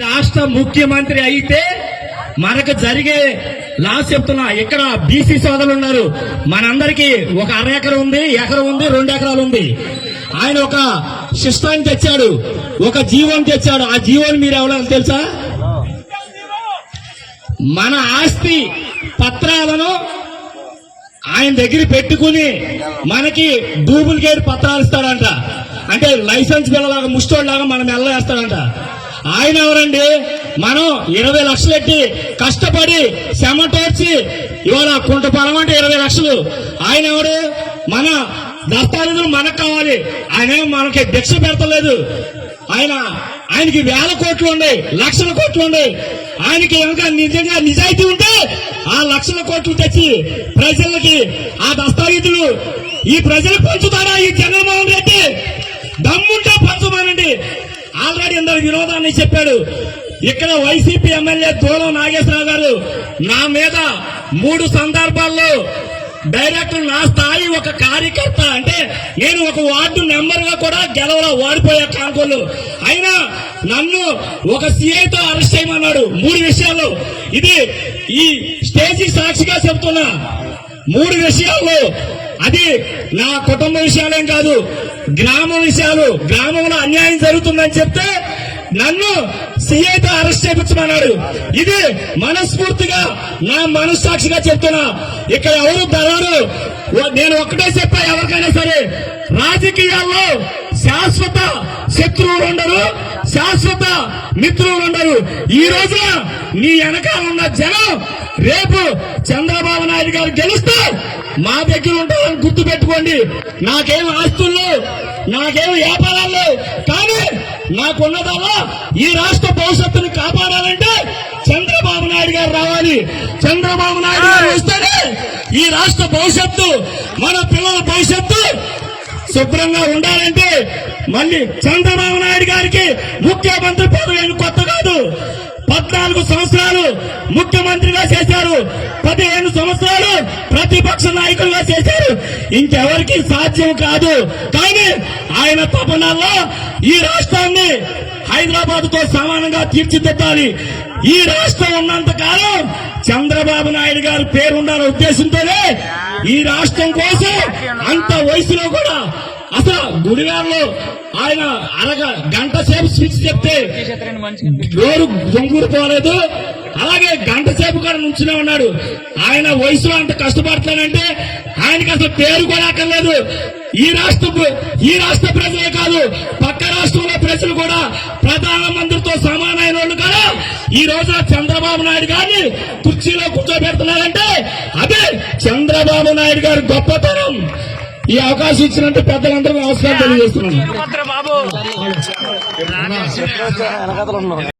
రాష్ట్ర ముఖ్యమంత్రి అయితే మనకు జరిగే లాస్ చెప్తున్నా. ఇక్కడ బీసీ సోదరులు ఉన్నారు. మనందరికీ ఒక ఎకరం ఉంది, 2 ఎకరాలు ఉంది. ఆయన ఒక సిస్టాన్ని తెచ్చాడు, ఒక జీవోని తెచ్చాడు. ఆ జీవోని మీరు ఎవరైనా తెలుసా? మన ఆస్తి పత్రాలను ఆయన దగ్గర పెట్టుకుని మనకి డూప్లికేట్ పత్రాలు ఇస్తాడంట. అంటే లైసెన్స్ బిల్లలాగా ముష్టోళ్ళలాగా మనం వేస్తాడంట. ఆయన ఎవరండి? మనం 20 లక్షలు పెట్టి కష్టపడి చెమటోడ్చి ఇవాళ కుంట పొలం అంటే 20 లక్షలు. ఆయన ఎవరు? మన దస్తావేజులు మనకు కావాలి. ఆయన మనకి భిక్ష పెడతలేదు. ఆయనకి 1000 కోట్లు ఉన్నాయి, లక్షల కోట్లు ఉన్నాయి. ఆయనకి కనుక నిజంగా నిజాయితీ ఉంటే ఆ లక్షల కోట్లు తెచ్చి ప్రజలకి ఆ దస్తావేజులు ఈ ప్రజలకు పంచుతారా? ఈ జగన్మోహన్ రెడ్డి దమ్ముంటే పంచమనండి. ఆల్రెడీ ఇందరు వినోదాన్ని చెప్పాడు. ఇక్కడ వైసీపీ ఎమ్మెల్యే దూరం నాగేశ్వరరావు గారు నా మీద 3 సందర్భాల్లో డైరెక్ట్ నా స్థాయి ఒక కార్యకర్త అంటే నేను ఒక వార్డు మెంబర్ గా కూడా గెలవలో ఓడిపోయా కానుకోలు. అయినా నన్ను ఒక సీఐతో అరెస్ట్ చేయమన్నాడు 3 విషయాల్లో. ఇది ఈ స్టేజీ సాక్షిగా చెప్తున్నా. 3 విషయాల్లో. అది నా కుటుంబ విషయాలేం కాదు, గ్రామం విషయాలు. గ్రామంలో అన్యాయం జరుగుతుందని చెప్తే నన్ను సీఐతో అరెస్ట్ చేయించమన్నాడు. ఇది మనస్ఫూర్తిగా నా మనస్సాక్షిగా చెప్తున్నా. ఇక్కడ ఎవరు దళారు? నేను ఒక్కటే చెప్పా, ఎవరికైనా సరే రాజకీయాల్లో శాశ్వత శత్రువులు ఉండరు, శాశ్వత మిత్రులు ఉండరు. ఈ రోజున నీ వెనకాల ఉన్న జనం రేపు చంద్రబాబు నాయుడు గారు గెలిస్తే మా దగ్గర ఉంటారని గుర్తు పెట్టుకోండి. నాకేం ఆస్తులు, నాకేం వ్యాపారాలు, కానీ నాకున్నదల్లా ఈ రాష్ట్ర భవిష్యత్తుని కాపాడాలంటే చంద్రబాబు నాయుడు గారు రావాలి. చంద్రబాబు నాయుడు గారు వస్తేనే ఈ రాష్ట్ర భవిష్యత్తు, మన పిల్లల భవిష్యత్తు శుభ్రంగా ఉండాలంటే మళ్ళీ చంద్రబాబు నాయుడు గారికి ముఖ్యమంత్రి పదవి కొత్త కాదు. 14 సంవత్సరాలు ముఖ్యమంత్రిగా చేశారు, 15 సంవత్సరాలు ప్రతిపక్ష నాయకులుగా చేశారు. ఇంకెవరికి సాధ్యం కాదు. కానీ ఆయన తపనల్లో ఈ రాష్ట్రాన్ని హైదరాబాద్ తో సమానంగా తీర్చిదిద్దాలి. ఈ రాష్ట్రం ఉన్నంత కాలం చంద్రబాబు నాయుడు గారి పేరుండాలనే ఉద్దేశంతోనే ఈ రాష్ట్రం కోసం అంత వయసులో కూడా అసలు గుడివాడలో ఆయన గంట సేపు స్పీచ్ చెప్తే నోరు దొంగూరు పోలేదు. అలాగే గంట సేపు కూడా నుంచునే ఉన్నాడు. ఆయన వయసులో అంత కష్టపడతానంటే ఆయనకి అసలు పేరు కూడా అక్కర్లేదు. ఈ రాష్ట్ర ప్రజలే కాదు, పక్క రాష్ట్రంలో ప్రజలు కూడా ప్రధానమంత్రితో సమానమైన వాళ్ళు కదా ఈ రోజున చంద్రబాబు నాయుడు గారిని కుర్చీలో కూర్చోబెడుతున్నారంటే అదే చంద్రబాబు నాయుడు గారి గొప్పతనం. ఈ అవకాశం ఇచ్చినట్టు పెద్దలందరూ నమస్కారం తెలియజేస్తున్నాను.